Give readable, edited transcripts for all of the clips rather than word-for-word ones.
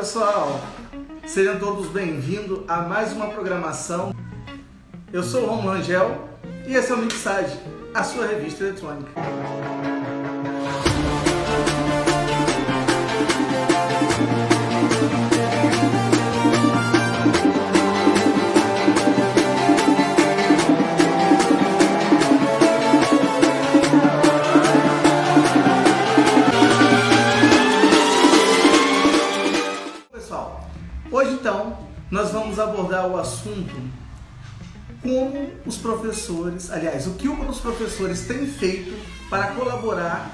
pessoal, sejam todos bem-vindos a mais uma programação. Eu sou o Romulo Angel e esse é o Mixage, a sua revista eletrônica. Hoje, então, nós vamos abordar o assunto como os professores, aliás, o que os professores têm feito para colaborar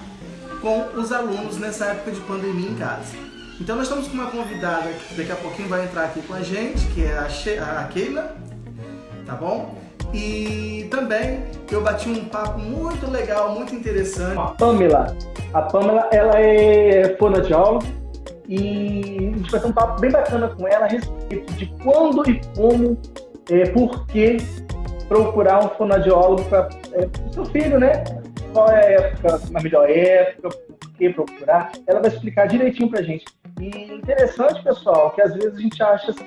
com os alunos nessa época de pandemia em casa. Então, nós estamos com uma convidada que daqui a pouquinho vai entrar aqui com a gente, que é a Keila, tá bom? E também eu bati um papo muito legal, muito interessante. A Pamela, ela é fonoaudióloga. E a gente vai ter um papo bem bacana com ela a respeito de quando e como, por que procurar um fonoaudiólogo para o seu filho, né? Qual é a melhor época, por que procurar. Ela vai explicar direitinho pra gente. E interessante, pessoal, que às vezes a gente acha assim,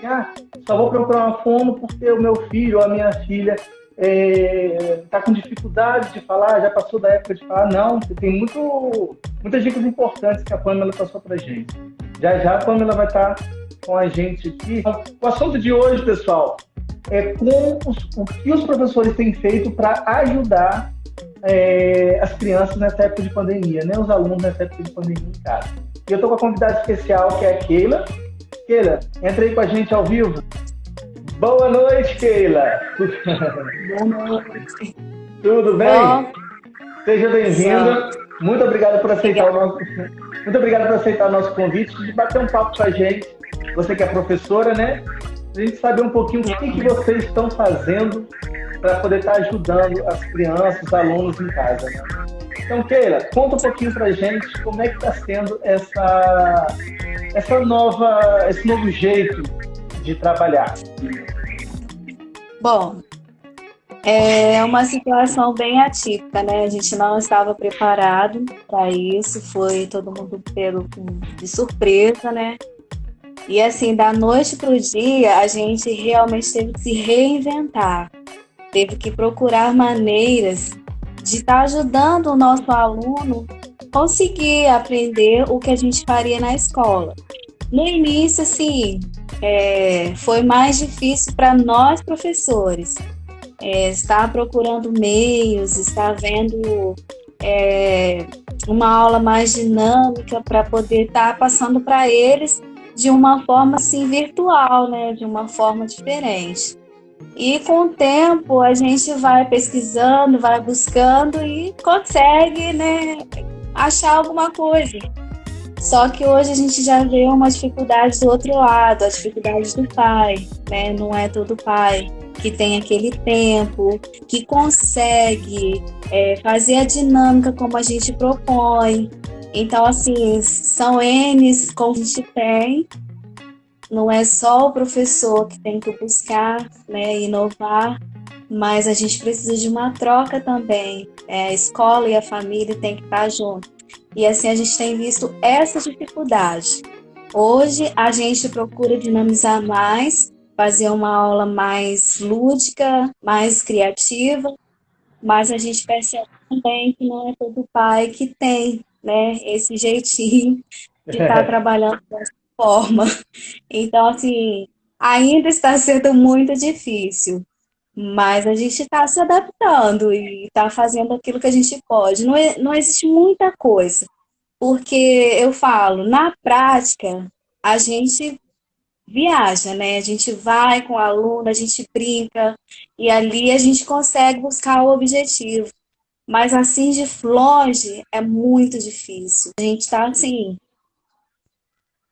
só vou procurar uma fono porque o meu filho ou a minha filha está com dificuldade de falar, já passou da época de falar. Não, tem muitas dicas importantes que a Pamela passou pra gente. Já a Pamela vai estar com a gente aqui. O assunto de hoje, pessoal, é o que os professores têm feito para ajudar as crianças nessa época de pandemia, né? Os alunos nessa época de pandemia em casa. E eu estou com a convidada especial, que é a Keila. Keila, entra aí com a gente ao vivo. Boa noite, Keila. Boa noite. Tudo bem? Seja bem-vinda. Muito obrigado por aceitar o nosso convite de bater um papo com a gente. Você que é professora, né? A gente saber um pouquinho o que vocês estão fazendo para poder estar ajudando as crianças, os alunos em casa. Né? Então, Keila, conta um pouquinho para a gente como é que está sendo esse novo jeito de trabalhar. Bom, é uma situação bem atípica, né? A gente não estava preparado para isso, foi todo mundo pego de surpresa, né? E assim, da noite para o dia, a gente realmente teve que se reinventar, teve que procurar maneiras de estar ajudando o nosso aluno a conseguir aprender o que a gente faria na escola. No início, assim, foi mais difícil para nós professores. Estar procurando meios, estar vendo uma aula mais dinâmica para poder estar passando para eles de uma forma assim virtual, né? De uma forma diferente. E com o tempo a gente vai pesquisando, vai buscando e consegue, né, achar alguma coisa. Só que hoje a gente já vê uma dificuldade do outro lado, a dificuldade do pai, né? Não é todo pai que tem aquele tempo, que consegue fazer a dinâmica como a gente propõe. Então, assim, são N's como a gente tem, não é só o professor que tem que buscar, né, inovar, mas a gente precisa de uma troca também. A escola e a família têm que estar juntos. E assim a gente tem visto essa dificuldade. Hoje a gente procura dinamizar mais, fazer uma aula mais lúdica, mais criativa, mas a gente percebe também que não é todo pai que tem, né, esse jeitinho de estar trabalhando dessa forma. Então, assim, ainda está sendo muito difícil, mas a gente está se adaptando e está fazendo aquilo que a gente pode. Não existe muita coisa, porque eu falo, na prática, a gente viaja, né? A gente vai com o aluno, a gente brinca, e ali a gente consegue buscar o objetivo. Mas assim, de longe, é muito difícil. A gente está, assim,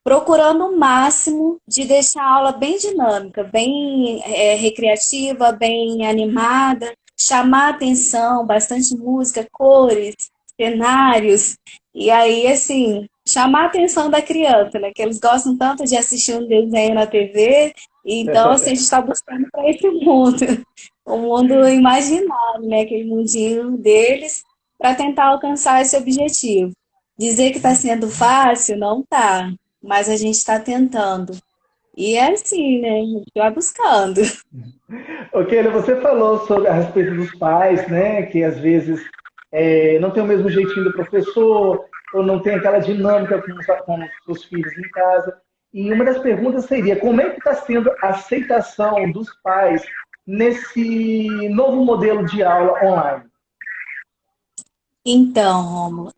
procurando o máximo de deixar a aula bem dinâmica, bem recreativa, bem animada, chamar atenção, bastante música, cores, cenários, e aí, assim, chamar a atenção da criança, né? Que eles gostam tanto de assistir um desenho na TV, então, assim, a gente está buscando para esse mundo, o mundo imaginário, né? Aquele mundinho deles, para tentar alcançar esse objetivo. Dizer que está sendo fácil, não está. mas a gente está tentando. E é assim, né? A gente vai buscando. Ok, você falou sobre a respeito dos pais, né? Que às vezes não tem o mesmo jeitinho do professor, ou não tem aquela dinâmica com os seus filhos em casa. E uma das perguntas seria, como é que está sendo a aceitação dos pais nesse novo modelo de aula online? Então, Romulo,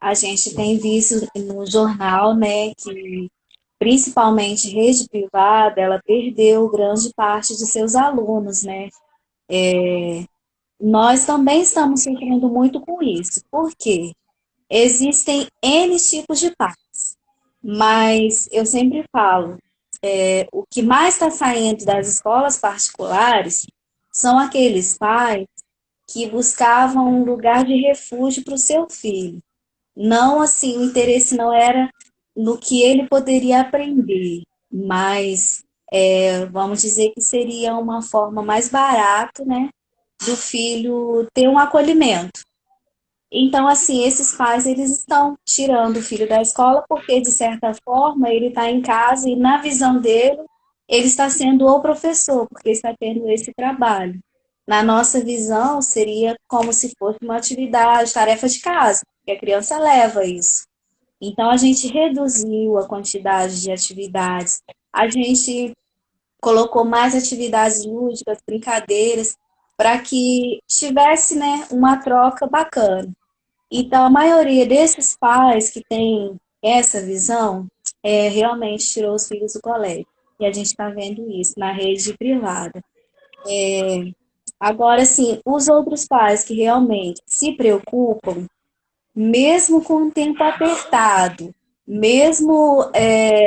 a gente tem visto no jornal, né, que principalmente rede privada, ela perdeu grande parte de seus alunos, né? Nós também estamos sofrendo muito com isso. Por quê? Existem N tipos de pais, mas eu sempre falo, o que mais está saindo das escolas particulares são aqueles pais que buscavam um lugar de refúgio para o seu filho. Não assim, o interesse não era no que ele poderia aprender, mas vamos dizer que seria uma forma mais barata, né, do filho ter um acolhimento. Então, assim, esses pais, eles estão tirando o filho da escola porque, de certa forma, ele está em casa e, na visão dele, ele está sendo o professor, porque está tendo esse trabalho. Na nossa visão, seria como se fosse uma atividade, tarefa de casa, que a criança leva isso. Então, a gente reduziu a quantidade de atividades, a gente colocou mais atividades lúdicas, brincadeiras, para que tivesse, né, uma troca bacana. Então, a maioria desses pais que têm essa visão realmente tirou os filhos do colégio. E a gente está vendo isso na rede privada. Agora, sim, os outros pais que realmente se preocupam, mesmo com o tempo apertado, mesmo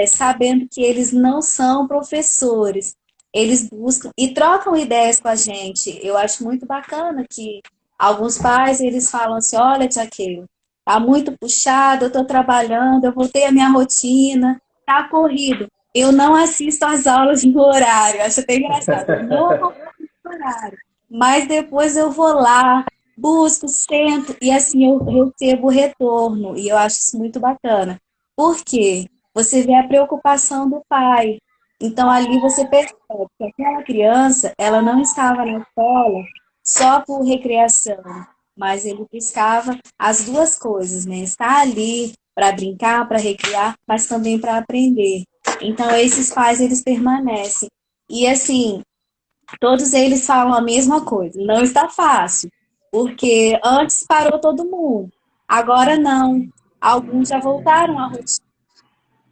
sabendo que eles não são professores, eles buscam e trocam ideias com a gente. Eu acho muito bacana que alguns pais, eles falam assim, olha, tia Keila, tá muito puxado, eu tô trabalhando, eu voltei à minha rotina, tá corrido. Eu não assisto às aulas no horário, acho até engraçado, eu não assisto no horário. Mas depois eu vou lá, busco, sento, e assim eu recebo o retorno, e eu acho isso muito bacana. Por quê? Você vê a preocupação do pai. Então, ali você percebe que aquela criança, ela não estava na escola só por recreação, mas ele buscava as duas coisas, né? Estar ali para brincar, para recriar, mas também para aprender. Então, esses pais, eles permanecem. E, assim, todos eles falam a mesma coisa. Não está fácil, porque antes parou todo mundo. Agora não. Alguns já voltaram à rotina.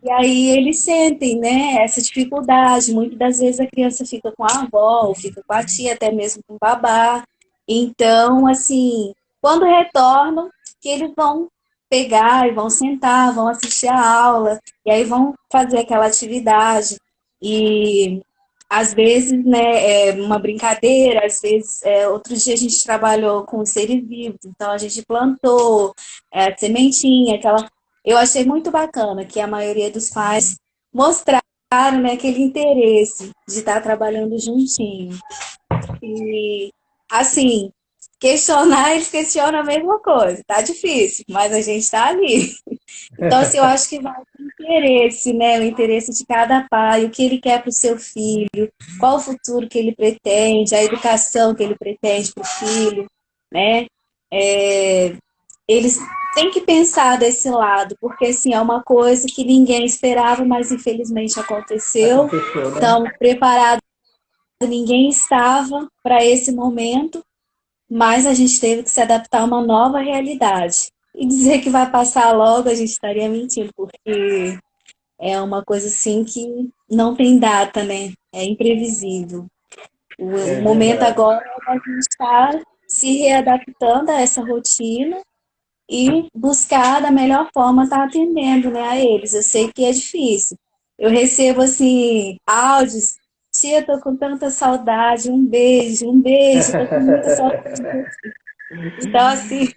E aí eles sentem, né, essa dificuldade. Muitas das vezes a criança fica com a avó, ou fica com a tia, até mesmo com o babá. Então, assim, quando retornam, que eles vão pegar e vão sentar, vão assistir a aula, e aí vão fazer aquela atividade. E às vezes, né, é uma brincadeira, às vezes, outro dia a gente trabalhou com os seres vivos, então a gente plantou sementinha, aquela. Eu achei muito bacana que a maioria dos pais mostraram, né, aquele interesse de estar trabalhando juntinho. E, assim, questionar, eles questionam a mesma coisa. Tá difícil, mas a gente tá ali. Então, assim, eu acho que vai o interesse, né? O interesse de cada pai, o que ele quer para o seu filho, qual o futuro que ele pretende, a educação que ele pretende para o filho, né? Eles têm que pensar desse lado, porque, assim, é uma coisa que ninguém esperava, mas infelizmente aconteceu. Aconteceu, né? Então, preparado ninguém estava para esse momento, mas a gente teve que se adaptar a uma nova realidade. E dizer que vai passar logo, a gente estaria mentindo, porque é uma coisa assim que não tem data, né? É imprevisível. O É momento verdade. agora é a gente estar se readaptando a essa rotina e buscar da melhor forma estar atendendo, né, a eles. Eu sei que é difícil. Eu recebo, assim, áudios. Tia, tô com tanta saudade, um beijo, tô com muita saudade de você. Então, assim,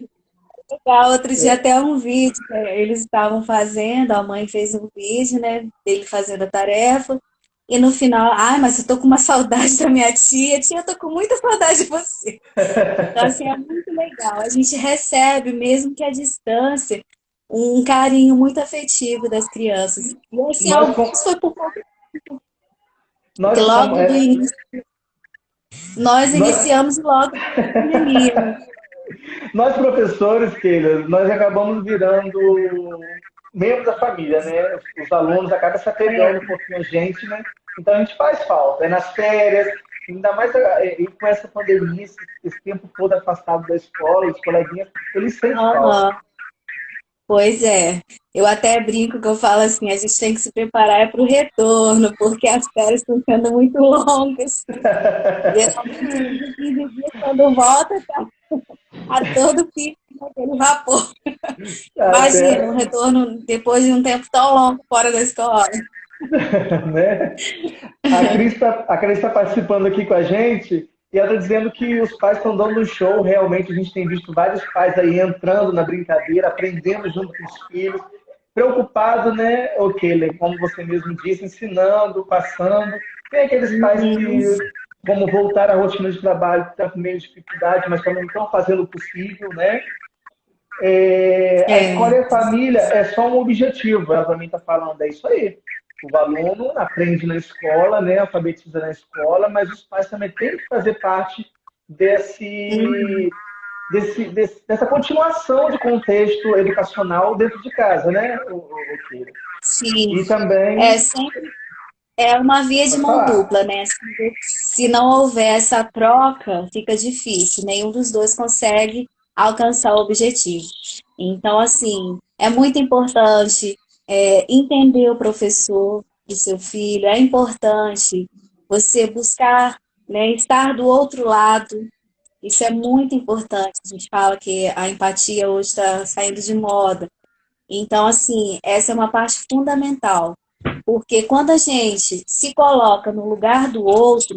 outro dia até um vídeo, né, eles estavam fazendo, a mãe fez um vídeo, né, dele fazendo a tarefa, e no final, ai, mas eu tô com uma saudade da minha tia, tia, eu tô com muita saudade de você. Então, assim, é muito legal. A gente recebe, mesmo que à distância, um carinho muito afetivo das crianças. E assim, Nós, alguns foi por conta, porque nós, como, logo do início, nós nós, iniciamos logo com a pandemia. nós professores, Keila, nós acabamos virando membros da família, né? Os alunos acabam se apegando um pouquinho a gente, né? Então a gente faz falta. É nas férias, ainda mais com essa pandemia, esse tempo todo afastado da escola, os coleguinhas, eles sentem falta. Aham. Pois é, eu até brinco que eu falo assim, a gente tem que se preparar para o retorno, porque as férias estão sendo muito longas. E é só 15 dias quando volta, tá a todo pico naquele vapor. Imagina, um Até, retorno depois de um tempo tão longo fora da escola. né? A Cris está participando aqui com a gente e ela está dizendo que os pais estão dando um show. Realmente, a gente tem visto vários pais aí entrando na brincadeira, aprendendo junto com os filhos, preocupado, né? Ok, como você mesmo disse, ensinando, passando. Tem aqueles pais Uhum. que, como voltar à rotina de trabalho, estão com meio de dificuldade, mas também estão fazendo o possível, né? A escola É, e a família é só um objetivo, ela também está falando, é isso aí. O aluno aprende na escola, né, alfabetiza na escola, mas os pais também têm que fazer parte uhum. dessa continuação de contexto educacional dentro de casa, né, Keila? Sim. E também, É sempre é uma via de pode mão falar, dupla, né? Se não houver essa troca, fica difícil. Nenhum dos dois consegue alcançar o objetivo. Então, assim, é muito importante entender o professor do seu filho, é importante você buscar, né, estar do outro lado. Isso é muito importante. A gente fala que a empatia hoje está saindo de moda. Então, assim, essa é uma parte fundamental, porque quando a gente se coloca no lugar do outro,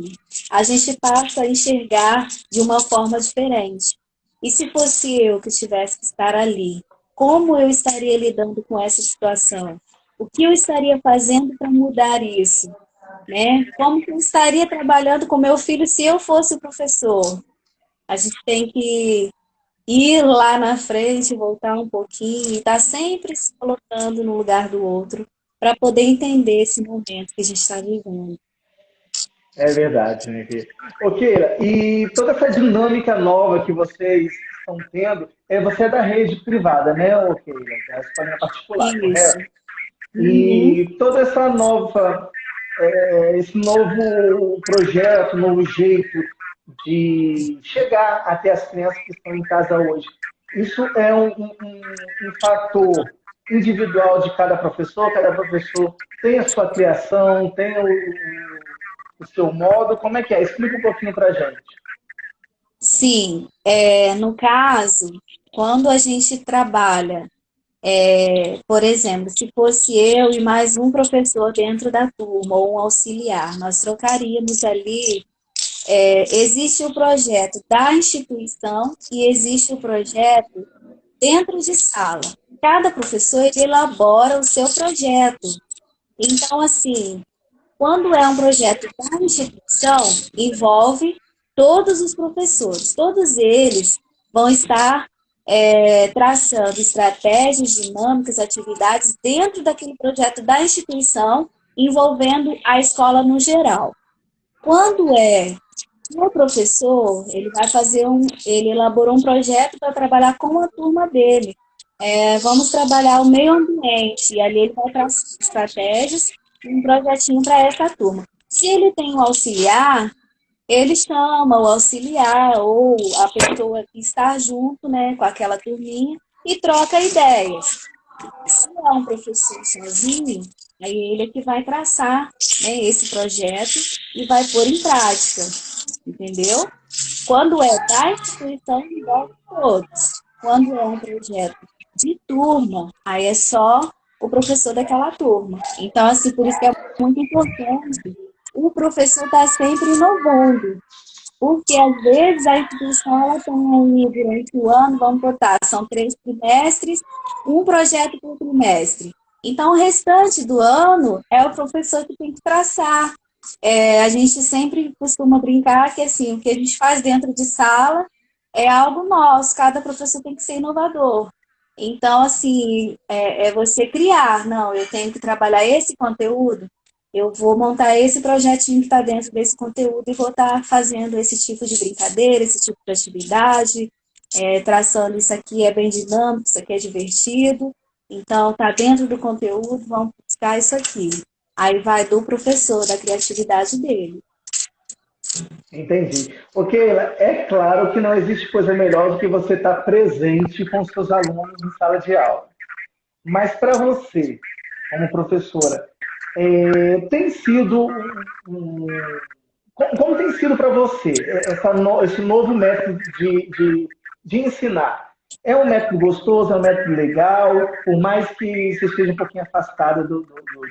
a gente passa a enxergar de uma forma diferente. E se fosse eu que tivesse que estar ali, como eu estaria lidando com essa situação? O que eu estaria fazendo para mudar isso? Né? Como que eu estaria trabalhando com meu filho se eu fosse o professor? A gente tem que ir lá na frente, voltar um pouquinho e estar sempre se colocando no lugar do outro para poder entender esse momento que a gente está vivendo. é verdade, né, Keila? Ô, Keila, e toda essa dinâmica nova que vocês estão tendo, você é da rede privada, né, ô, Keila? Da escolinha particular, Isso. correto? Uhum. E toda essa nova, esse novo projeto, novo jeito de chegar até as crianças que estão em casa hoje, isso é um fator individual de cada professor tem a sua criação, tem o seu modo, como é que é? Explica um pouquinho para a gente. Sim, no caso, quando a gente trabalha, por exemplo, se fosse eu e mais um professor dentro da turma, ou um auxiliar, nós trocaríamos ali. Existe o projeto da instituição e existe o projeto dentro de sala. Cada professor ele elabora o seu projeto. Então, assim, quando é um projeto da instituição, envolve todos os professores. Todos eles vão estar traçando estratégias, dinâmicas, atividades dentro daquele projeto da instituição, envolvendo a escola no geral. Quando o professor, ele elaborou um projeto para trabalhar com a turma dele. Vamos trabalhar o meio ambiente, e ali ele vai traçar estratégias e um projetinho para essa turma. Se ele tem um auxiliar, ele chama o auxiliar ou a pessoa que está junto, né, com aquela turminha e troca ideias. Se é um professor sozinho, aí ele é que vai traçar, né, esse projeto e vai pôr em prática, entendeu? Quando é da instituição, envolve todos. Quando é um projeto de turma, aí é só o professor daquela turma. Então, assim, por isso que é muito importante o professor estar sempre inovando. Porque, às vezes, a instituição ela tem aí, durante o ano, vamos botar, são 3 trimestres, um projeto por trimestre. Então, o restante do ano é o professor que tem que traçar. A gente sempre costuma brincar que, assim, o que a gente faz dentro de sala é algo nosso, cada professor tem que ser inovador. Então, assim, é você criar. Não, eu tenho que trabalhar esse conteúdo, eu vou montar esse projetinho que está dentro desse conteúdo e vou estar fazendo esse tipo de brincadeira, esse tipo de atividade, traçando isso aqui é bem dinâmico, isso aqui é divertido. Então, está dentro do conteúdo, vamos buscar isso aqui. Aí vai do professor, da criatividade dele. Entendi. Ok, é claro que não existe coisa melhor do que você estar presente com os seus alunos em sala de aula. Mas para você, como professora, tem sido como tem sido para você esse novo método de ensinar? É um método gostoso, é um método legal, por mais que você esteja um pouquinho afastada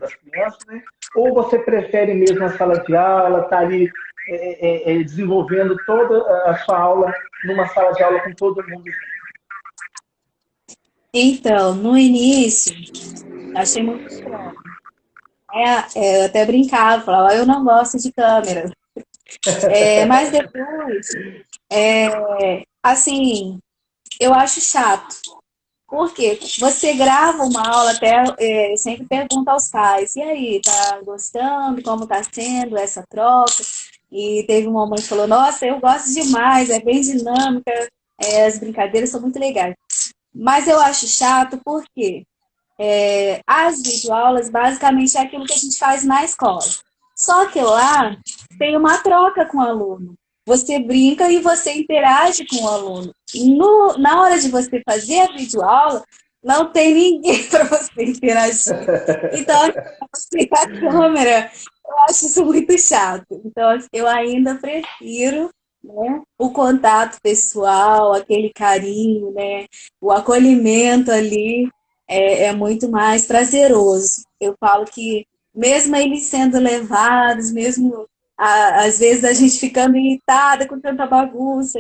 das crianças, né? Ou você prefere mesmo a sala de aula, estar ali desenvolvendo toda a sua aula numa sala de aula com todo mundo junto? Então, no início, achei muito estranho. Eu até brincava, falava, eu não gosto de câmera. Mas depois, assim, eu acho chato. Por quê? Você grava uma aula, até eu sempre pergunto aos pais, e aí, tá gostando? Como tá sendo essa troca? E teve uma mãe que falou, nossa, eu gosto demais, é bem dinâmica, as brincadeiras são muito legais. Mas eu acho chato porque as videoaulas basicamente é aquilo que a gente faz na escola. Só que lá tem uma troca com o aluno. Você brinca e você interage com o aluno. Na hora de você fazer a videoaula, não tem ninguém para você interagir. Então, você a câmera, eu acho isso muito chato. Então, eu ainda prefiro, né, o contato pessoal, aquele carinho, né, o acolhimento ali é muito mais prazeroso. Eu falo que, mesmo eles sendo levados, mesmo às vezes a gente ficando irritada com tanta bagunça,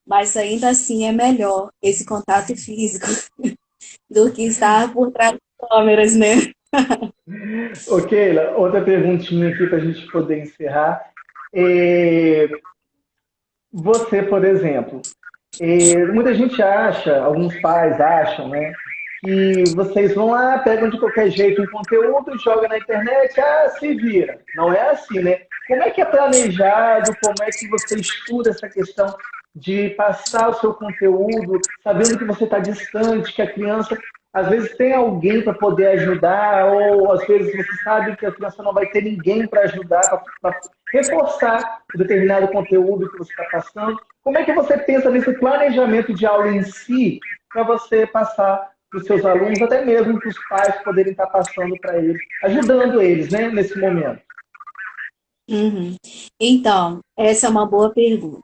mas ainda assim é melhor esse contato físico do que estar por trás das câmeras, né? Ok, Keila, outra perguntinha aqui para a gente poder encerrar. É, Você, por exemplo, muita gente acha, alguns pais acham, né, que vocês vão lá, pegam de qualquer jeito um conteúdo, joga na internet, se vira. Não é assim, né? Como é que é planejado, como é que você estuda essa questão de passar o seu conteúdo, sabendo que você está distante, que a criança às vezes tem alguém para poder ajudar, ou às vezes você sabe que a criança não vai ter ninguém para ajudar, para reforçar o determinado conteúdo que você está passando. Como é que você pensa nesse planejamento de aula em si para você passar para os seus alunos, até mesmo para os pais poderem estar passando para eles, ajudando eles, né, nesse momento? Uhum. Então, essa é uma boa pergunta.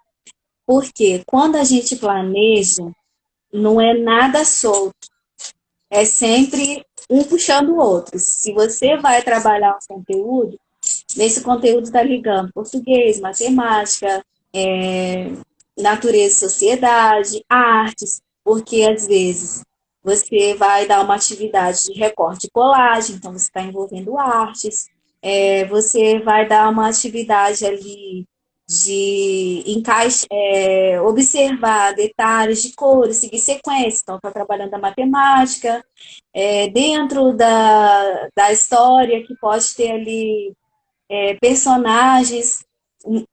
Porque quando a gente planeja, não é nada solto. É sempre um puxando o outro. Se você vai trabalhar um conteúdo, nesse conteúdo está ligando português, matemática, natureza e sociedade, artes, porque às vezes você vai dar uma atividade de recorte e colagem, então você está envolvendo artes, você vai dar uma atividade ali de encaixe, observar detalhes de cores, seguir sequência, então está trabalhando a matemática, dentro da história que pode ter ali personagens,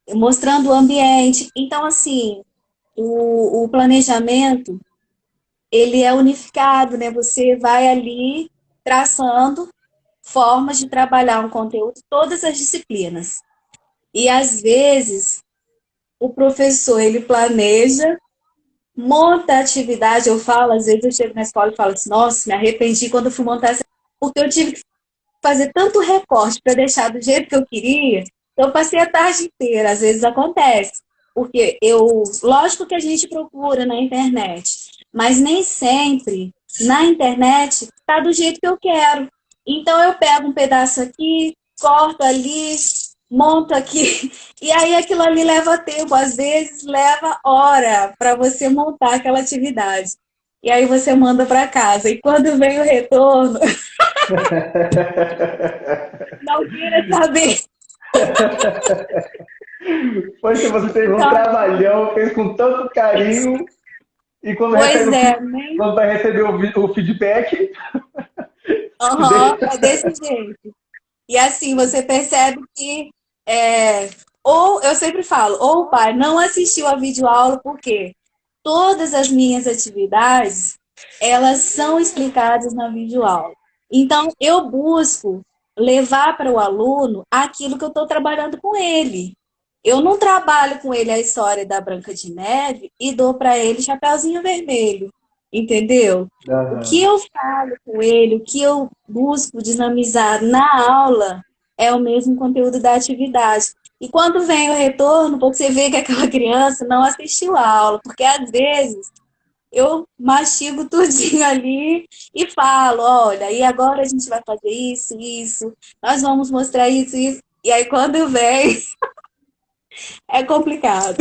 mostrando o ambiente. Então, assim, o planejamento, ele é unificado, né? Você vai ali traçando formas de trabalhar um conteúdo, todas as disciplinas. E, às vezes, o professor, ele planeja, monta a atividade, eu falo, às vezes eu chego na escola e falo assim, nossa, me arrependi quando eu fui montar essa, porque eu tive que fazer tanto recorte para deixar do jeito que eu queria, eu passei a tarde inteira, às vezes acontece. Porque lógico que a gente procura na internet, mas nem sempre na internet está do jeito que eu quero. Então eu pego um pedaço aqui, corto ali, monto aqui, e aí aquilo ali leva tempo, às vezes leva hora para você montar aquela atividade. E aí você manda para casa. E quando vem o retorno, não queira saber. Poxa, você teve um Então, trabalhão, fez com tanto carinho. E quando, Pois recebe é, né? quando vai receber o feedback, Aham, é desse jeito. E assim, você percebe que, é, ou eu sempre falo, ou o pai não assistiu a videoaula, porque todas as minhas atividades, elas são explicadas na videoaula. Então, eu busco levar para o aluno aquilo que eu estou trabalhando com ele. Eu não trabalho com ele a história da Branca de Neve e dou para ele Chapeuzinho Vermelho, entendeu? O que aham. eu falo com ele, o que eu busco dinamizar na aula é o mesmo conteúdo da atividade. E quando vem o retorno, você vê que aquela criança não assistiu a aula, porque às vezes eu mastigo tudinho ali e falo, olha, e agora a gente vai fazer isso, isso, nós vamos mostrar isso, isso. E aí quando vem, é complicado.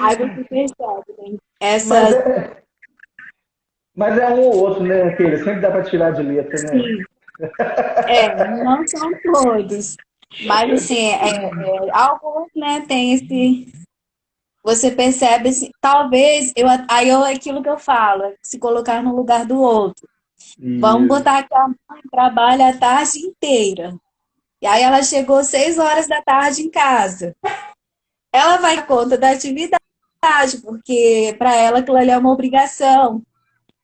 Aí você percebe, né? Mas Essa, é, mas é um ou outro, né, Keila? Sempre dá para tirar de letra, né? sim, não são todos. Mas assim, alguns, né, tem esse. Você percebe, assim, talvez, aí é aquilo que eu falo, é se colocar no lugar do outro. Vamos Isso. botar que a mãe trabalha a tarde inteira. E aí ela chegou 6 horas da tarde em casa. Ela vai dar conta da atividade, porque para ela aquilo ali é uma obrigação.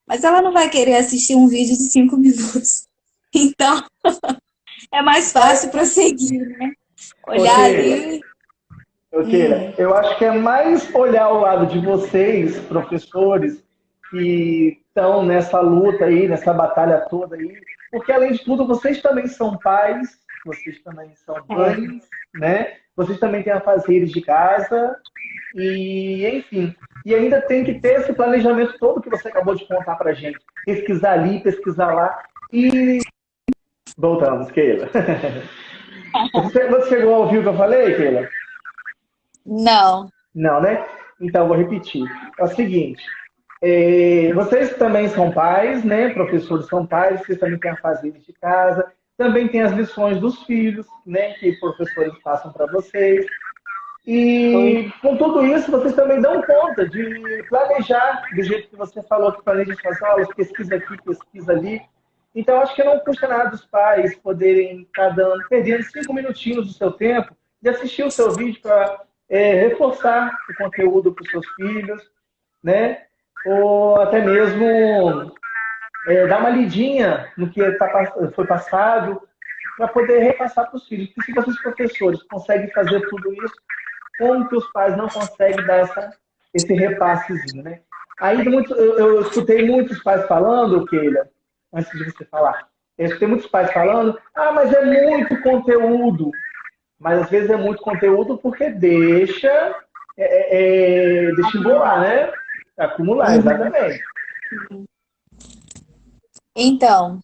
Mas ela não vai querer assistir um vídeo de 5 minutos. Então, é mais fácil prosseguir, né? Ô, Olhar Keila, ali. ô, Keila, Hum, eu acho que é mais olhar o lado de vocês, professores, que estão nessa luta aí, nessa batalha toda aí, porque além de tudo, vocês também são pais, vocês também são é, mães, né? Vocês também têm afazeres de casa, e enfim. E ainda tem que ter esse planejamento todo que você acabou de contar pra gente. Pesquisar ali, pesquisar lá. E voltamos, Keila. Você chegou a ouvir o que eu falei, Keila? não. Não, né? Então, vou repetir. É o seguinte, vocês também são pais, né? Professores são pais, vocês também têm a fazer de casa, também tem as lições dos filhos, né? Que professores passam para vocês. Pois E com tudo isso, vocês também dão conta de planejar do jeito que você falou, que planeja suas aulas, pesquisa aqui, pesquisa ali. Então, acho que não custa nada os pais poderem estar perdendo 5 minutinhos do seu tempo de assistir o seu vídeo para reforçar o conteúdo para os seus filhos, né? Ou até mesmo dar uma lidinha no que foi passado para poder repassar para os filhos. Porque se vocês, professores, conseguem fazer tudo isso, como que os pais não conseguem dar esse repassezinho, né? Aí eu escutei muitos pais falando, Keila, antes de você falar, eu escutei muitos pais falando, mas é muito conteúdo. Mas às vezes é muito conteúdo porque deixa embolar, né? Acumular, Uhum. exatamente. Então,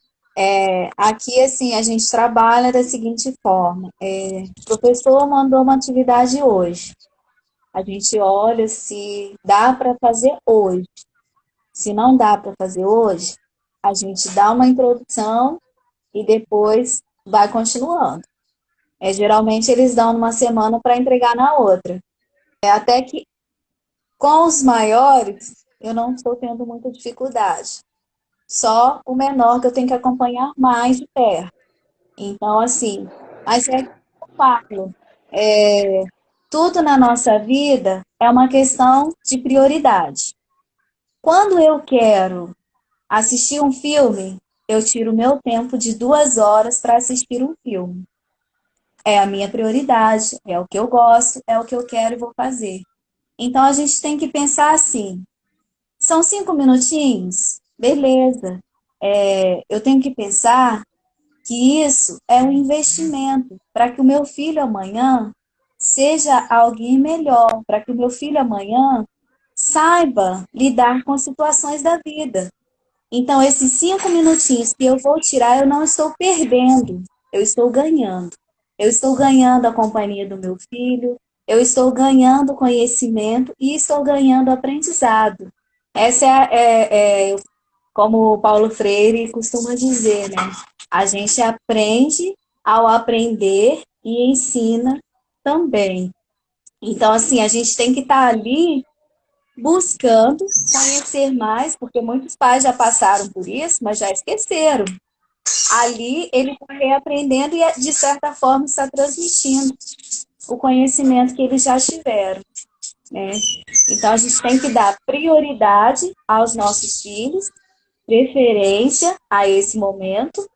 aqui assim a gente trabalha da seguinte forma: o professor mandou uma atividade hoje. A gente olha se dá para fazer hoje. Se não dá para fazer hoje, a gente dá uma introdução e depois vai continuando. Geralmente eles dão numa semana para entregar na outra. Até que com os maiores eu não estou tendo muita dificuldade. Só o menor que eu tenho que acompanhar mais de perto. Então, assim, mas é que eu falo, tudo na nossa vida é uma questão de prioridade. Quando eu quero assistir um filme, eu tiro meu tempo de 2 horas para assistir um filme. É a minha prioridade, é o que eu gosto, é o que eu quero e vou fazer. Então a gente tem que pensar assim: são 5 minutinhos? Beleza. Eu tenho que pensar que isso é um investimento para que o meu filho amanhã seja alguém melhor, para que o meu filho amanhã saiba lidar com as situações da vida. Então, esses 5 minutinhos que eu vou tirar, eu não estou perdendo, eu estou ganhando. Eu estou ganhando a companhia do meu filho, eu estou ganhando conhecimento e estou ganhando aprendizado. Essa como o Paulo Freire costuma dizer, né? A gente aprende ao aprender e ensina também. Então, assim, a gente tem que estar ali buscando conhecer mais, porque muitos pais já passaram por isso, mas já esqueceram. Ali ele está reaprendendo e, de certa forma, está transmitindo o conhecimento que eles já tiveram, né? Então, a gente tem que dar prioridade aos nossos filhos, preferência a esse momento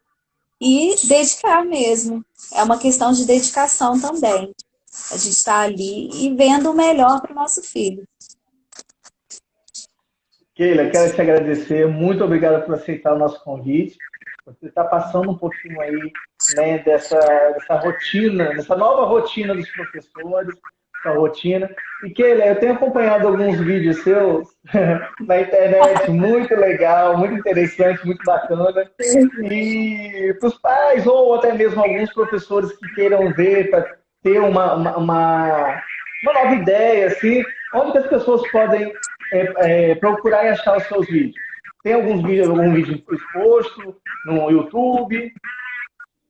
e dedicar mesmo. É uma questão de dedicação também. A gente está ali e vendo o melhor para o nosso filho. Keila, quero te agradecer. Muito obrigado por aceitar o nosso convite. Você está passando um pouquinho aí, né, dessa rotina, dessa nova rotina dos professores, essa rotina. E, Keila, eu tenho acompanhado alguns vídeos seus na internet, muito legal, muito interessante, muito bacana. E para os pais, ou até mesmo alguns professores que queiram ver, para ter uma nova ideia, assim, onde que as pessoas podem procurar e achar os seus vídeos? Tem algum vídeo exposto no YouTube?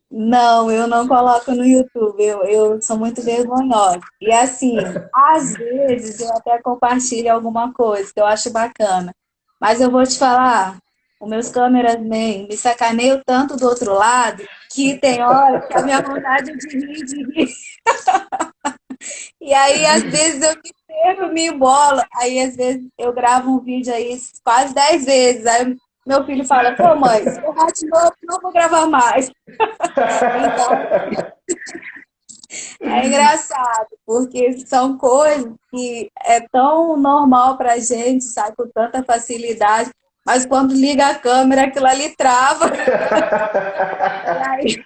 Não, eu não coloco no YouTube, eu sou muito vergonhosa. E assim, às vezes eu até compartilho alguma coisa que eu acho bacana. Mas eu vou te falar, os meus cameramen me sacaneiam tanto do outro lado que tem hora que a minha vontade é de rir. E aí, às vezes, eu me perco, me embolo. Aí, às vezes, eu gravo um vídeo aí quase 10 vezes. Aí, meu filho fala, pô, mãe, se eu errar de novo, não vou gravar mais. Então, é engraçado, porque são coisas que é tão normal pra gente, sai com tanta facilidade. Mas quando liga a câmera, aquilo ali trava. E aí,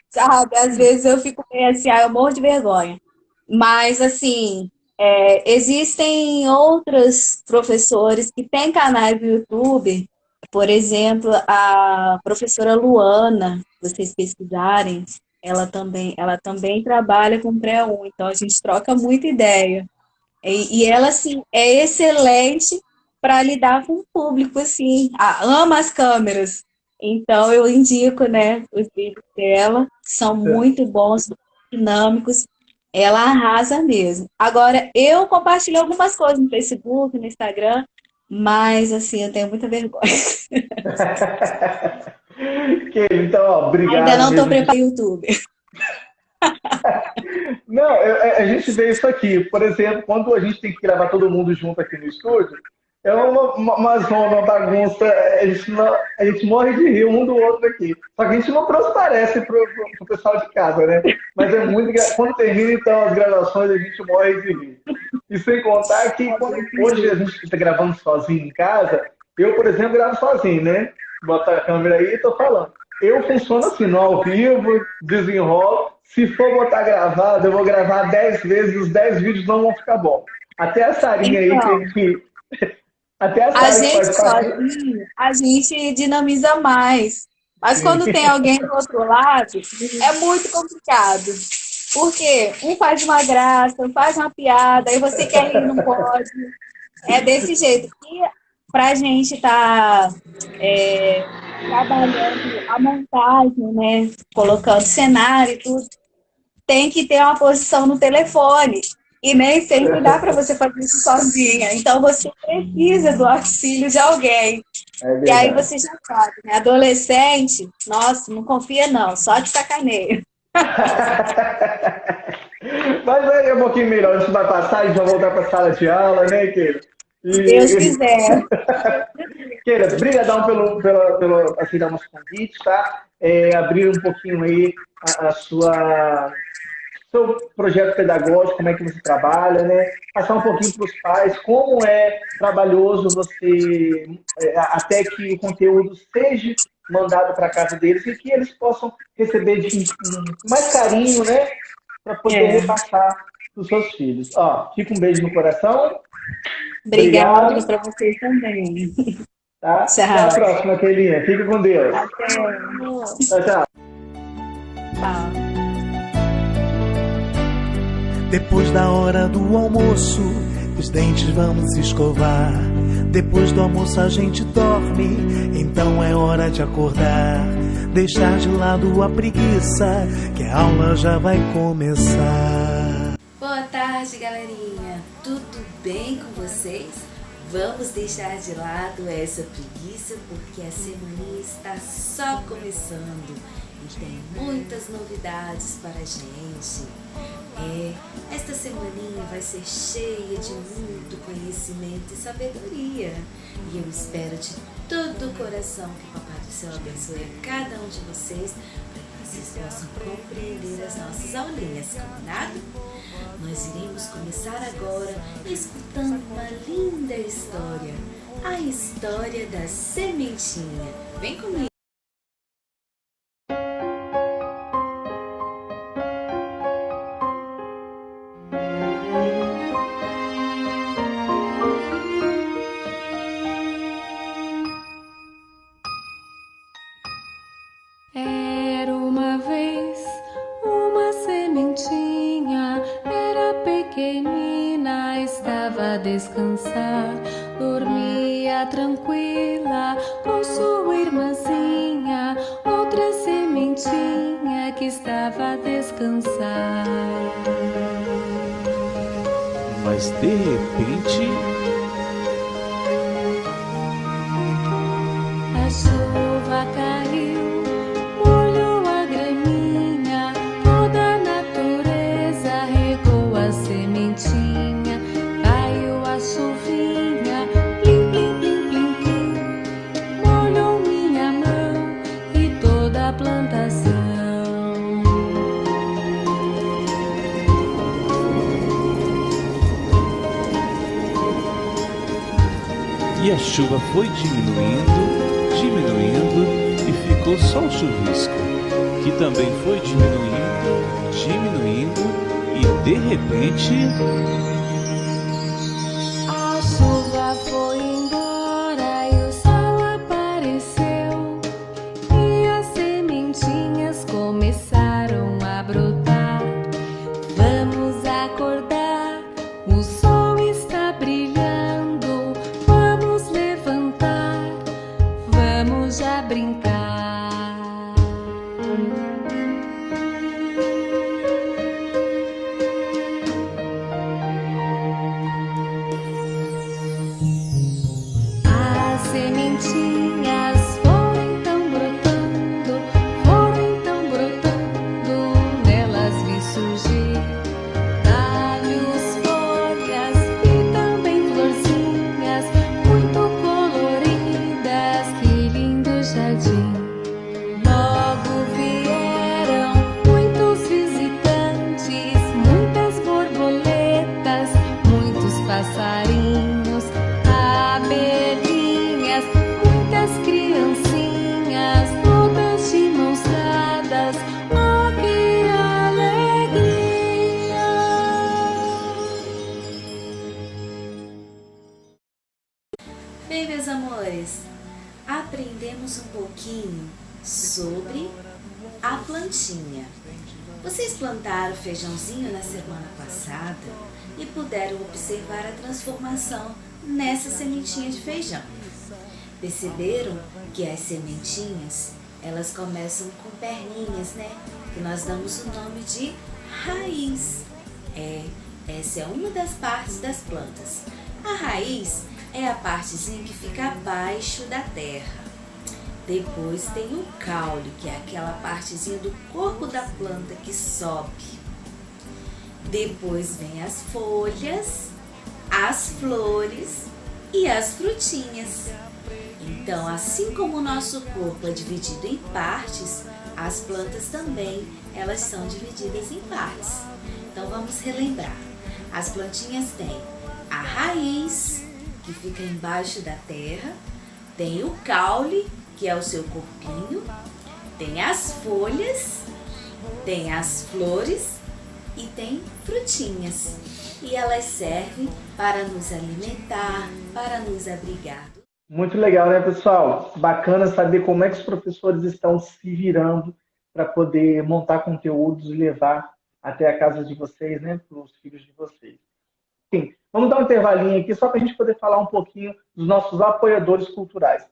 sabe, às vezes eu fico meio assim, eu morro de vergonha. Mas, assim, existem outros professores que têm canais no YouTube, por exemplo, a professora Luana, se vocês pesquisarem, ela também trabalha com pré-1, então a gente troca muita ideia. E ela, assim, é excelente para lidar com o público, assim, ama as câmeras. Então, eu indico, né, os vídeos dela, são muito bons, dinâmicos. Ela arrasa mesmo. Agora, eu compartilho algumas coisas no Facebook, no Instagram, mas, assim, eu tenho muita vergonha. Então, ó, obrigado. Ainda não estou preparada para o YouTube. Não, a gente vê isso aqui. Por exemplo, quando a gente tem que gravar todo mundo junto aqui no estúdio, é uma zona, uma bagunça. A gente morre de rir um do outro aqui. Só que a gente não transparece pro pessoal de casa, né? Mas é muito engraçado. Quando termina, então, as gravações, a gente morre de rir. E sem contar que hoje a gente está gravando sozinho em casa, eu, por exemplo, gravo sozinho, né? Boto a câmera aí e tô falando. Eu funciono assim, no ao vivo, desenrolo. Se for botar gravado, eu vou gravar 10 vezes, os 10 vídeos não vão ficar bons. Até a Sarinha então, aí até a gente sozinho, a gente dinamiza mais. Mas quando tem alguém do outro lado, é muito complicado. Porque um faz uma graça, faz uma piada, aí você quer rir, não pode. É desse jeito. E pra gente estar trabalhando a montagem, né? Colocando cenário e tudo, tem que ter uma posição no telefone. E nem sempre dá para você fazer isso sozinha. Então, você precisa do auxílio de alguém. E aí você já sabe, né? Adolescente, nossa, não confia não, só de sacaneio. Mas aí é um pouquinho melhor, a gente vai passar, a gente vai voltar para a sala de aula, né, Keila? Se Deus quiser. Keila, brigadão pelo aceitar nosso convite, tá? Abrir um pouquinho aí seu projeto pedagógico, como é que você trabalha, né? Passar um pouquinho para os pais, como é trabalhoso você, até que o conteúdo seja mandado para casa deles e que eles possam receber com mais carinho, né? Para poder repassar para os seus filhos. Ó, fica um beijo no coração. Obrigada para vocês também. Tá? Tchau. Até a próxima, Keilinha. Fica com Deus. Até. Tchau, tchau. Tchau. Depois da hora do almoço, os dentes vamos escovar. Depois do almoço a gente dorme, então é hora de acordar. Deixar de lado a preguiça, que a aula já vai começar. Boa tarde, galerinha. Tudo bem com vocês? Vamos deixar de lado essa preguiça porque a semana está só começando e tem muitas novidades para a gente. Esta semaninha vai ser cheia de muito conhecimento e sabedoria. E eu espero de todo o coração que o Papai do Céu abençoe a cada um de vocês para que vocês possam compreender as nossas aulinhas, combinado? Nós iremos começar agora escutando uma linda história, a história da sementinha. Vem comigo! Era uma vez uma sementinha, era pequenina, estava a descansar, dormia tranquila com sua irmãzinha, outra sementinha que estava a descansar. Mas de repente, a chuva caiu, molhou a graminha, toda a natureza regou a sementinha, caiu a chuvinha, plim, plim, plim, plim, plim, molhou minha mão e toda a plantação. e a chuva foi diminuindo, diminuindo e ficou só o chuvisco, que também foi diminuindo, diminuindo e de repente A chuva foi embora e o sol apareceu e as sementinhas começaram a brotar. Vamos acordar, o sol está brilhando. Vamos levantar, vamos já brincar. As sementinhas foram então brotando, nelas vi surgir galhos, folhas e também florzinhas, muito coloridas, que lindo jardim. Logo vieram muitos visitantes, muitas borboletas, muitos passarinhos, abelhinhas, muitas criancinhas, todas de mãos dadas. Oh, que alegria! Bem, meus amores, aprendemos um pouquinho sobre a plantinha. Vocês plantaram feijãozinho na semana passada e puderam observar a transformação nessa sementinha de feijão. Perceberam que as sementinhas, elas começam com perninhas, né? Que nós damos o nome de raiz. Essa é uma das partes das plantas. A raiz é a partezinha que fica abaixo da terra. Depois tem o caule, que é aquela partezinha do corpo da planta que sobe. Depois vem as folhas, as flores e as frutinhas. Então, assim como o nosso corpo é dividido em partes, as plantas também, elas são divididas em partes. Então, vamos relembrar. As plantinhas têm a raiz, que fica embaixo da terra, tem o caule, que é o seu corpinho, tem as folhas, tem as flores e tem frutinhas. E elas servem para nos alimentar, para nos abrigar. Muito legal, né, pessoal? Bacana saber como é que os professores estão se virando para poder montar conteúdos e levar até a casa de vocês, né, para os filhos de vocês. Enfim, vamos dar um intervalinho aqui só para a gente poder falar um pouquinho dos nossos apoiadores culturais.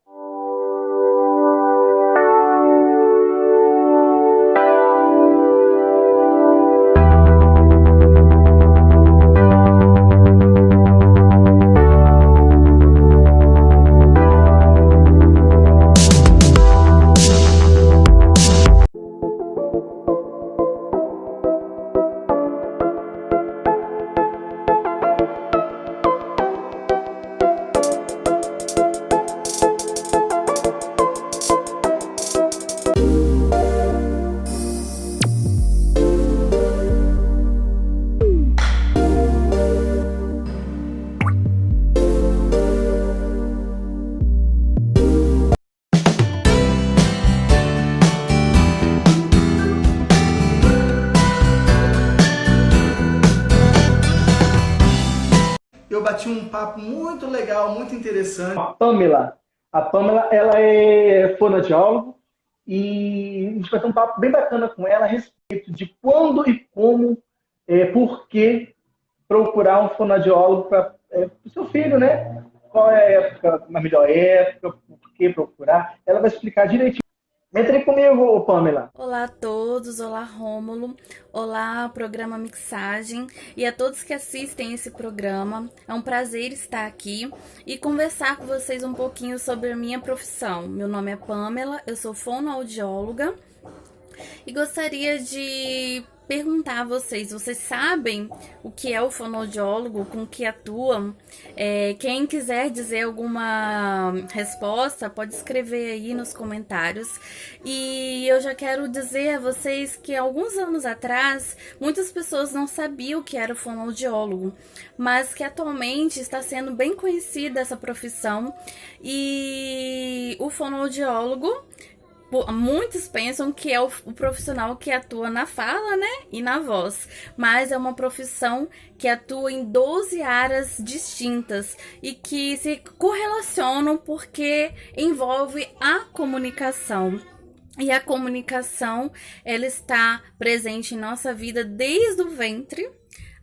papo muito legal, muito interessante. A Pamela, ela é fonoaudióloga e a gente vai ter um papo bem bacana com ela a respeito de quando e como, por que procurar um fonoaudiólogo para o seu filho, né? Qual é a época, a melhor época, por que procurar. Ela vai explicar direitinho. Entre comigo, Pamela. Olá a todos, olá Rômulo, olá programa Mixagem e a todos que assistem esse programa. É um prazer estar aqui e conversar com vocês um pouquinho sobre a minha profissão. Meu nome é Pamela, eu sou fonoaudióloga e gostaria de perguntar a vocês sabem o que é o fonoaudiólogo, com que atua? Quem quiser dizer alguma resposta, pode escrever aí nos comentários. E eu já quero dizer a vocês que alguns anos atrás, muitas pessoas não sabiam o que era o fonoaudiólogo, mas que atualmente está sendo bem conhecida essa profissão. E o fonoaudiólogo, muitos pensam que é o profissional que atua na fala, né, e na voz, mas é uma profissão que atua em 12 áreas distintas e que se correlacionam porque envolve a comunicação. E a comunicação, ela está presente em nossa vida desde o ventre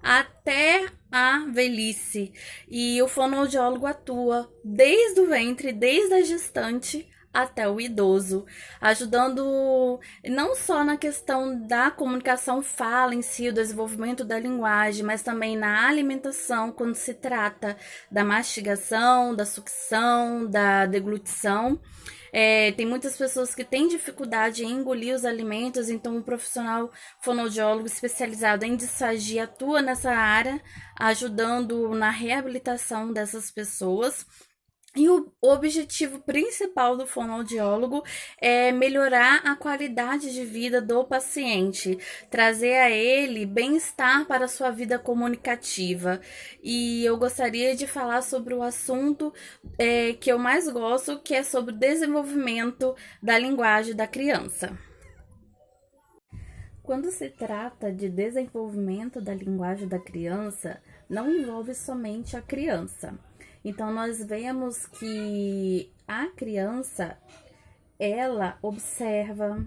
até a velhice. E o fonoaudiólogo atua desde o ventre, desde a gestante até o idoso, ajudando não só na questão da comunicação fala em si, o desenvolvimento da linguagem, mas também na alimentação, quando se trata da mastigação, da sucção, da deglutição. Tem muitas pessoas que têm dificuldade em engolir os alimentos, então o profissional fonoaudiólogo especializado em disfagia atua nessa área, ajudando na reabilitação dessas pessoas. E o objetivo principal do fonoaudiólogo é melhorar a qualidade de vida do paciente, trazer a ele bem-estar para a sua vida comunicativa. E eu gostaria de falar sobre o assunto que eu mais gosto, que é sobre o desenvolvimento da linguagem da criança. Quando se trata de desenvolvimento da linguagem da criança, não envolve somente a criança. Então, nós vemos que a criança, ela observa,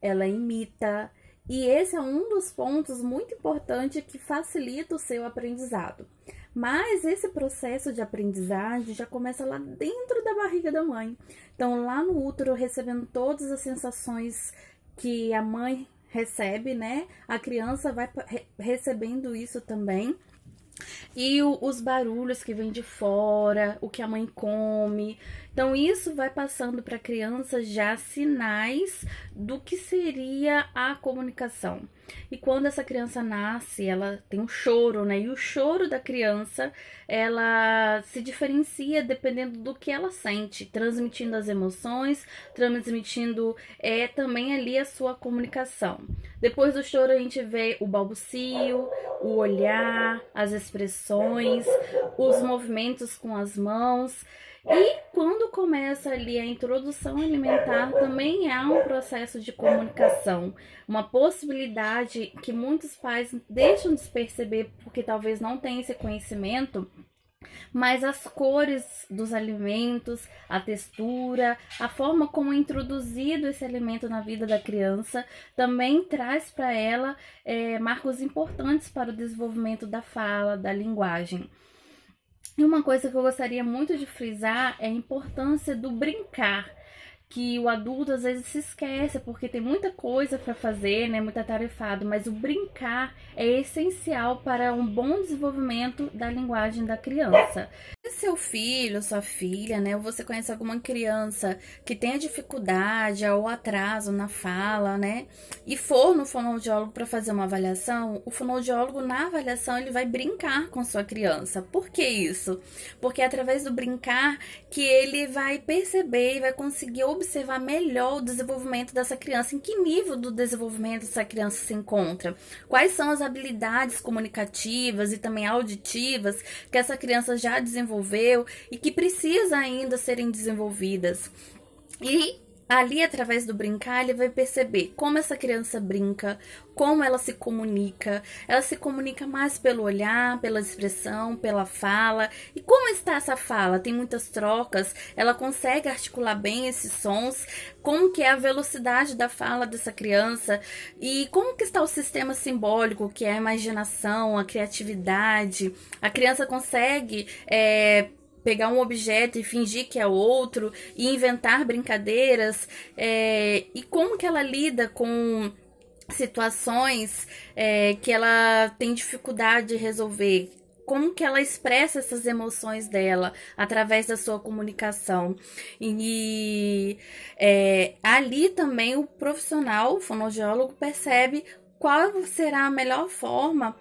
ela imita, e esse é um dos pontos muito importantes que facilita o seu aprendizado. Mas esse processo de aprendizagem já começa lá dentro da barriga da mãe. Então, lá no útero, recebendo todas as sensações que a mãe recebe, né? A criança vai recebendo isso também. E os barulhos que vêm de fora, o que a mãe come. Então, isso vai passando para a criança já sinais do que seria a comunicação. E quando essa criança nasce, ela tem um choro, né? E o choro da criança, ela se diferencia dependendo do que ela sente, transmitindo as emoções, transmitindo também ali a sua comunicação. Depois do choro, a gente vê o balbucio, o olhar, as expressões, os movimentos com as mãos. E quando começa ali a introdução alimentar, também há um processo de comunicação, uma possibilidade que muitos pais deixam de se perceber porque talvez não tenham esse conhecimento, mas as cores dos alimentos, a textura, a forma como é introduzido esse alimento na vida da criança também traz para ela marcos importantes para o desenvolvimento da fala, da linguagem. E uma coisa que eu gostaria muito de frisar é a importância do brincar, que o adulto às vezes se esquece porque tem muita coisa para fazer, né, muito atarefado, mas o brincar é essencial para um bom desenvolvimento da linguagem da criança. Se seu filho, sua filha, né, ou você conhece alguma criança que tenha dificuldade ou atraso na fala, né, e for no fonoaudiólogo para fazer uma avaliação, o fonoaudiólogo na avaliação ele vai brincar com sua criança. Por que isso? Porque é através do brincar que ele vai perceber e vai conseguir observar melhor o desenvolvimento dessa criança, em que nível do desenvolvimento essa criança se encontra, quais são as habilidades comunicativas e também auditivas que essa criança já desenvolveu e que precisa ainda serem desenvolvidas. E Ali, através do brincar, ele vai perceber como essa criança brinca, como ela se comunica. Ela se comunica mais pelo olhar, pela expressão, pela fala. E como está essa fala? Tem muitas trocas, ela consegue articular bem esses sons. Como que é a velocidade da fala dessa criança? E como que está o sistema simbólico, que é a imaginação, a criatividade? A criança consegue pegar um objeto e fingir que é outro, e inventar brincadeiras, e como que ela lida com situações que ela tem dificuldade de resolver, como que ela expressa essas emoções dela através da sua comunicação. E ali também o profissional, o fonoaudiólogo, percebe qual será a melhor forma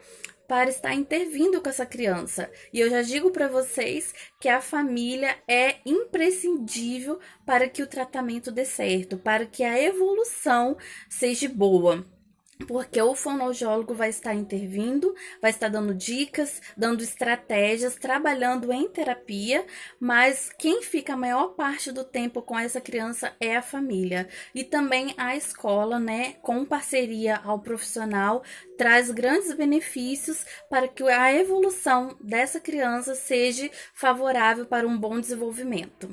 para estar intervindo com essa criança. E eu já digo para vocês que a família é imprescindível para que o tratamento dê certo, para que a evolução seja boa. Porque o fonoaudiólogo vai estar intervindo, vai estar dando dicas, dando estratégias, trabalhando em terapia, mas quem fica a maior parte do tempo com essa criança é a família. E também a escola, né, com parceria ao profissional, traz grandes benefícios para que a evolução dessa criança seja favorável para um bom desenvolvimento.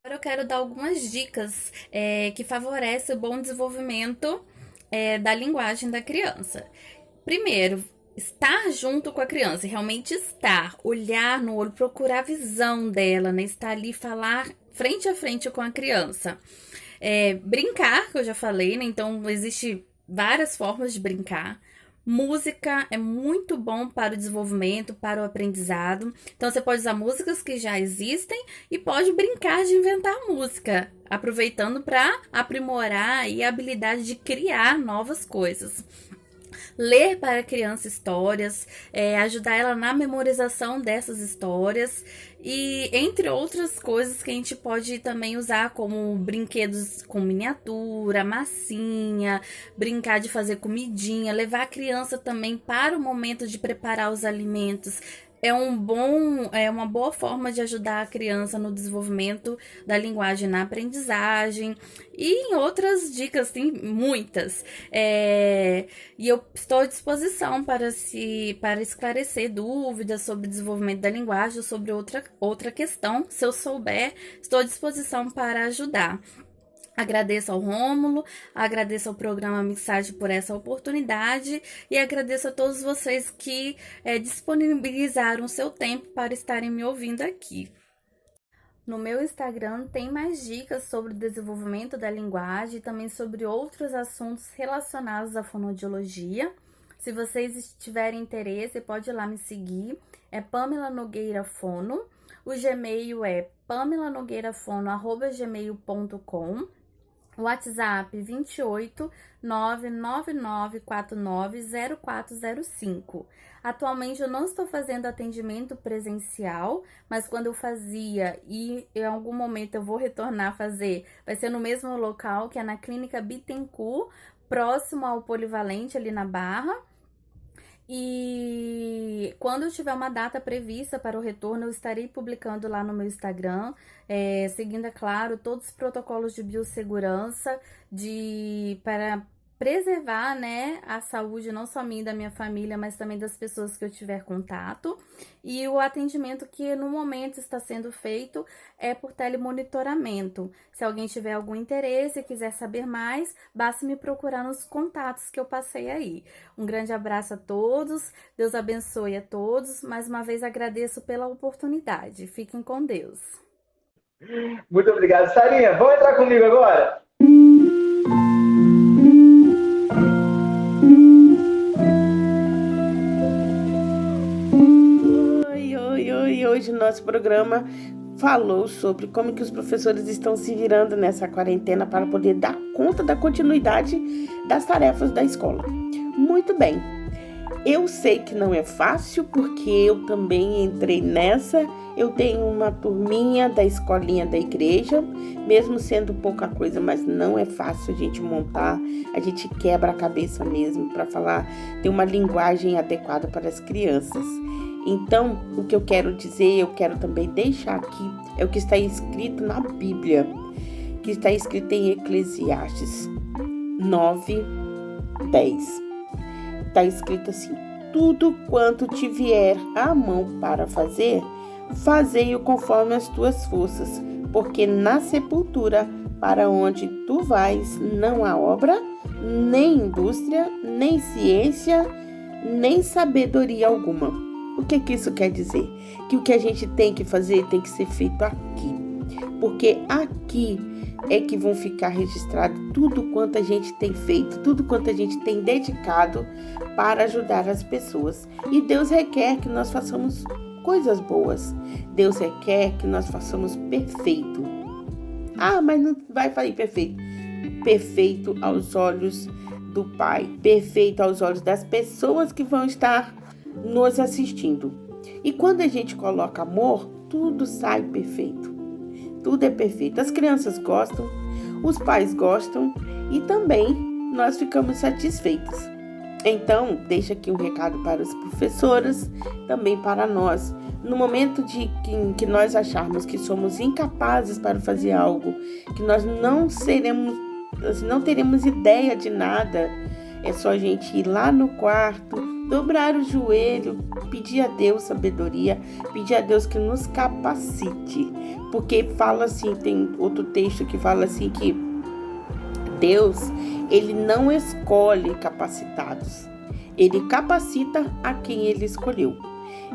Agora eu quero dar algumas dicas que favorecem o bom desenvolvimento da linguagem da criança. Primeiro, estar junto com a criança, realmente estar, olhar no olho, procurar a visão dela, né? Estar ali, falar frente a frente com a criança. Brincar, que eu já falei, né? Então, existe várias formas de brincar. Música é muito bom para o desenvolvimento, para o aprendizado. Então, você pode usar músicas que já existem e pode brincar de inventar música, aproveitando para aprimorar aí a habilidade de criar novas coisas. Ler para a criança histórias, ajudar ela na memorização dessas histórias e entre outras coisas que a gente pode também usar, como brinquedos com miniatura, massinha, brincar de fazer comidinha, levar a criança também para o momento de preparar os alimentos. É uma boa forma de ajudar a criança no desenvolvimento da linguagem na aprendizagem. E em outras dicas, tem muitas. E eu estou à disposição para esclarecer dúvidas sobre o desenvolvimento da linguagem ou sobre outra questão. Se eu souber, estou à disposição para ajudar. Agradeço ao Rômulo, agradeço ao programa Mixagem por essa oportunidade e agradeço a todos vocês que disponibilizaram o seu tempo para estarem me ouvindo aqui. No meu Instagram tem mais dicas sobre o desenvolvimento da linguagem e também sobre outros assuntos relacionados à fonoaudiologia. Se vocês tiverem interesse, pode ir lá me seguir. É Pamela Nogueira Fono. O Gmail é pamelanogueirafono@gmail.com. WhatsApp 28 999490405. Atualmente eu não estou fazendo atendimento presencial, mas quando eu fazia e em algum momento eu vou retornar a fazer, vai ser no mesmo local, que é na Clínica Bittencourt, próximo ao Polivalente ali na Barra. E quando eu tiver uma data prevista para o retorno, eu estarei publicando lá no meu Instagram, seguindo, é claro, todos os protocolos de biossegurança para preservar, né, a saúde não só minha e da minha família, mas também das pessoas que eu tiver contato. E o atendimento que no momento está sendo feito é por telemonitoramento. Se alguém tiver algum interesse e quiser saber mais, basta me procurar nos contatos que eu passei aí. Um grande abraço a todos, Deus abençoe a todos. Mais uma vez agradeço pela oportunidade. Fiquem com Deus. Muito obrigado. Sarinha, vamos entrar comigo agora? Hoje o nosso programa falou sobre como que os professores estão se virando nessa quarentena para poder dar conta da continuidade das tarefas da escola. Muito bem, eu sei que não é fácil, porque eu também entrei nessa. Eu tenho uma turminha da escolinha da igreja, mesmo sendo pouca coisa, mas não é fácil a gente montar, a gente quebra a cabeça mesmo para falar, ter uma linguagem adequada para as crianças. Então, o que eu quero dizer, eu quero também deixar aqui, é o que está escrito na Bíblia. que está escrito em Eclesiastes 9:10. Está escrito assim: tudo quanto te vier à mão para fazer, fazei-o conforme as tuas forças, porque na sepultura para onde tu vais não há obra, nem indústria, nem ciência, nem sabedoria alguma. O que isso quer dizer? Que o que a gente tem que fazer tem que ser feito aqui, porque aqui é que vão ficar registrado tudo quanto a gente tem feito, tudo quanto a gente tem dedicado para ajudar as pessoas. E Deus requer que nós façamos coisas boas. Deus requer que nós façamos perfeito. Ah, mas não vai falar perfeito. Perfeito aos olhos do Pai, perfeito aos olhos das pessoas que vão estar nos assistindo. E quando a gente coloca amor, tudo sai perfeito. Tudo é perfeito. As crianças gostam, os pais gostam e também nós ficamos satisfeitos. Então, deixa aqui um recado para as professoras, também para nós. No momento que nós acharmos que somos incapazes para fazer algo, que nós não teremos ideia de nada, é só a gente ir lá no quarto, dobrar o joelho, pedir a Deus sabedoria, pedir a Deus que nos capacite. Porque fala assim, tem outro texto que fala assim que Deus, ele não escolhe capacitados, ele capacita a quem ele escolheu.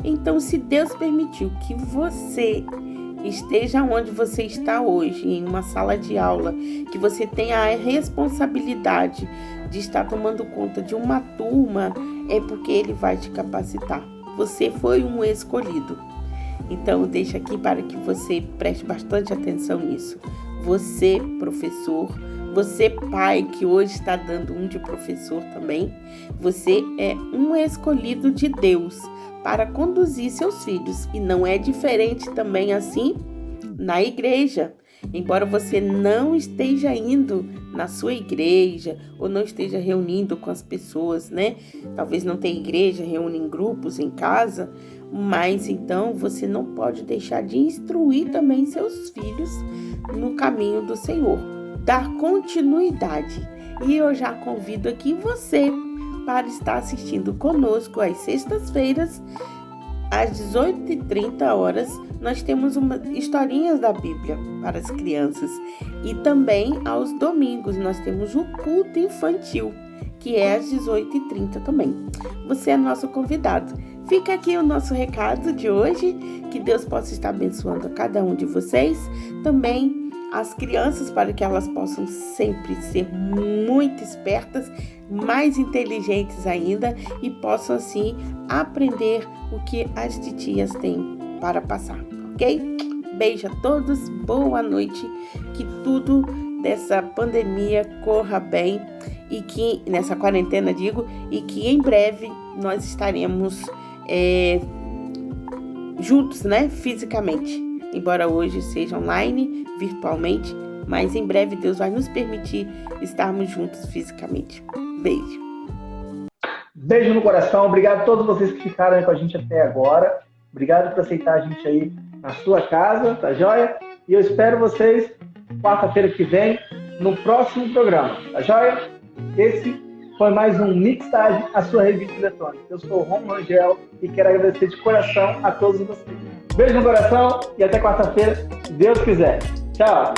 Então, se Deus permitiu que você esteja onde você está hoje, em uma sala de aula, que você tenha a responsabilidade de estar tomando conta de uma turma, é porque ele vai te capacitar. Você foi um escolhido. Então, deixa aqui para que você preste bastante atenção nisso. Você, professor, você, pai, que hoje está dando um de professor também, você é um escolhido de Deus para conduzir seus filhos. E não é diferente também assim na igreja. Embora você não esteja indo na sua igreja ou não esteja reunindo com as pessoas, né? Talvez não tenha igreja, reúne em grupos, em casa, mas então você não pode deixar de instruir também seus filhos no caminho do Senhor, dar continuidade. E eu já convido aqui você para estar assistindo conosco às sextas-feiras, às 18h30, nós temos historinhas da Bíblia para as crianças. E também aos domingos nós temos o culto infantil, que é às 18h30 também. Você é nosso convidado. Fica aqui o nosso recado de hoje, que Deus possa estar abençoando a cada um de vocês. Também as crianças, para que elas possam sempre ser muito espertas, mais inteligentes ainda e possam assim aprender o que as titias têm para passar, ok? Beijo a todos, boa noite, que tudo dessa pandemia corra bem e que, nessa quarentena digo, e que em breve nós estaremos juntos, né, fisicamente. Embora hoje seja online, virtualmente, mas em breve Deus vai nos permitir estarmos juntos fisicamente. Beijo. Beijo no coração. Obrigado a todos vocês que ficaram aí com a gente até agora. Obrigado por aceitar a gente aí na sua casa, tá joia? E eu espero vocês quarta-feira que vem no próximo programa, tá joia? Esse foi mais um Mixtagem, a sua revista eletrônica. Eu sou o Romulo Rangel e quero agradecer de coração a todos vocês. Beijo no coração e até quarta-feira, se Deus quiser. Tchau!